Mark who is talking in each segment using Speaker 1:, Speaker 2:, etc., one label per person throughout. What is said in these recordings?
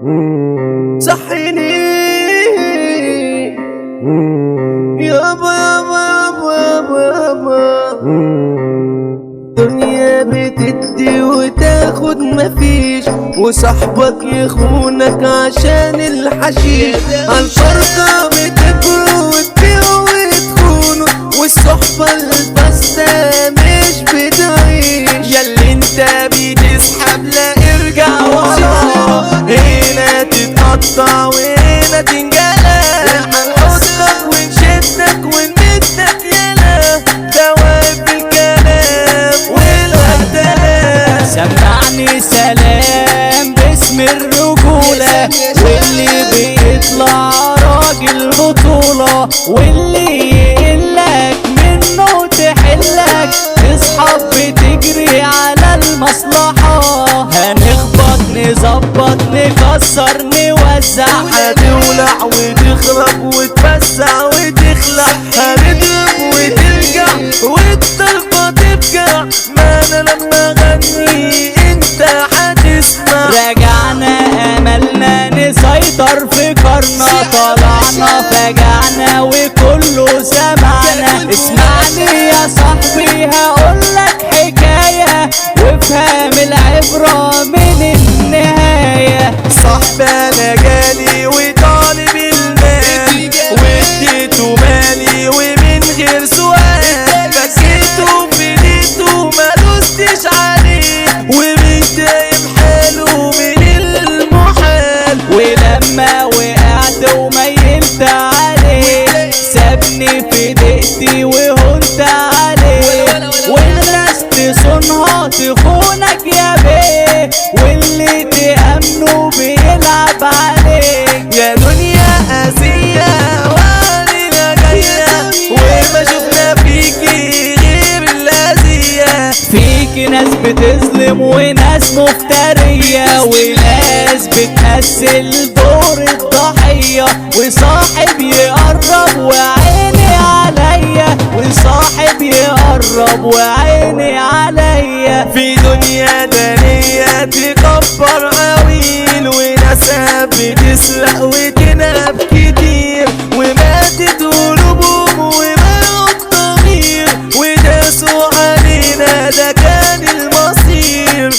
Speaker 1: صحيني يابا يابا يابا يابا. دنيا بتدي وتاخد مفيش، وصاحبك يخونك عشان الحشيش. عالفرقة بتكروا وتبيعوا وتخونوا، والصحبة الفاسدة مش بتعيش. ياللي انت بتسحب لا ارجع ورا، هنا تتقطع وهنا تنجلى. هنحطك ونشدك ونمدك يالا، دواب الكلام والهدايا.
Speaker 2: سمعني سلام باسم الرجولة، واللي بيطلع راجل بطولة، واللي يقلك منه تحلك. اصحاب بتجري على المصلحة، هنخبط نظبط نكسر نوزع.
Speaker 1: هتولع وتخرب وتفسع وتخلع، هنضرب وترجع والضربة ترجع. ما انا لما اغني انت هتسمع.
Speaker 2: رجعنا املنا نسيطر في قرنا، طلعنا فجعنا وكله سمعنا. اسمعني يا صاحبي هقولك حكاية، وافهم العبرة من النهاية.
Speaker 1: صاحبي انا جالي وطالب المال، واديته مالي ومن غير سؤال. فكيته بديته ما دوستش عليه، ومش دايم حاله من المحال.
Speaker 2: ولما وقعت وميلت عليه، سابني في دقتي وهنت عليه. والناس تصونها تخونك يا بيه، واللي تأمنه بيلعب عليك.
Speaker 1: يا دنيا قاسية وعلينا جاية، وما شفنا فيكي غير الأذية.
Speaker 2: فيك ناس بتظلم وناس مفترية، وناس بتمثل دور الضحية. وصاحب يقرب وعيني عليا، وصاحب يقرب وعيني عليا.
Speaker 1: في دنيا دنيا تكبر عويل، وناسها بتسرق وتنهب كتير. وماتت قلوبهم وبقوا الضمير، وداسوا علينا ده كان المصير.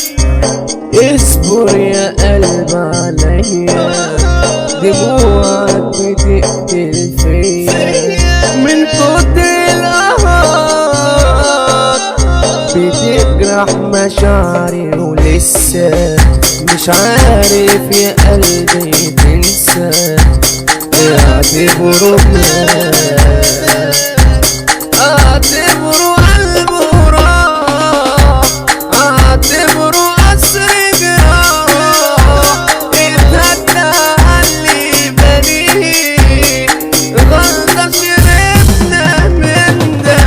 Speaker 1: اصبر يا قلب عليا، دموعك بتقتل فيا. من كتر القهر بتجرح مشاعري، ولسه مش عارف يا قلبي تنسى. اعتبره اعتبره قلبه راح، اعتبره قصر جراح. اتهدى اللي بنيه، غلطة شربنا من ده،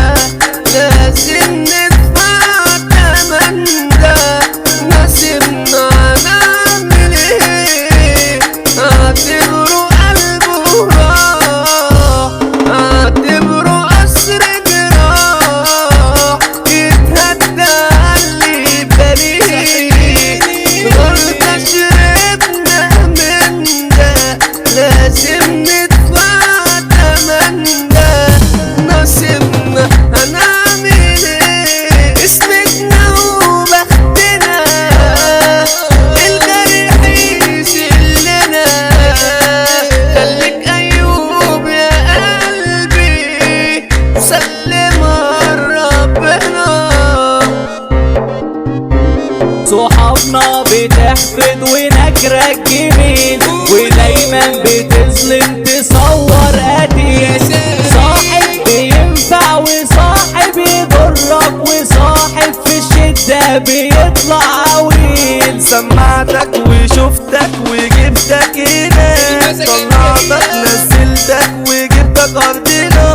Speaker 1: لازم ندفع تمن ده. نسيبنا نعمل ايه؟ اعتبره قلبه راح، اعتبره قصر جراح. اتهدى اللي بنيه، غلطة شربنا من ده، لازم ندفع تمن ده. نصيبنا هنعمل ايه؟ اسمتنا وبختنا، الجرح يشيلنا. خليك ايوب يا قلبي، سلم ربنا.
Speaker 2: صحابنا بتحقد ونكرك جميل، ودايما بتظلم تصور قتيل. صاحب بينفع وصاحب يضرك، وصاحب في الشدة بيطلع عويل.
Speaker 1: سمعتك وشفتك وجبتك هنا، طلعتك نزلتك وجبتك ارضنا.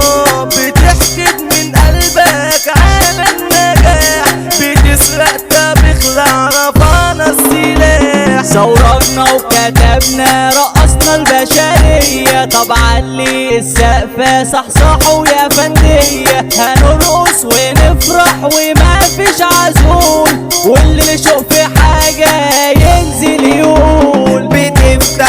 Speaker 1: بتحكد من قلبك على النجاح، بتسرق تبخلع رفعنا السلاح.
Speaker 2: صورنا وكتبنا رقصنا البشرية، طبعا لي السقفة صحصحوا يا فندية. هنرقص ونفرح وما فيش عزول، واللي يشوف في حاجة ينزل يقول.
Speaker 1: بتفتح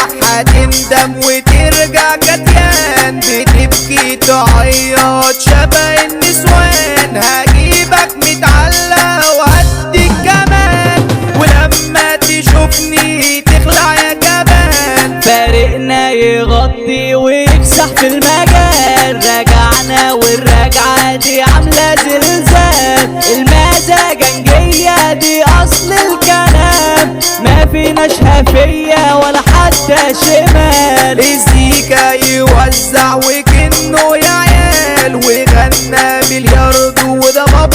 Speaker 2: على شمال.
Speaker 1: الزيكا يوزع وكنه يا عيال، وغنى بلياردو وده باب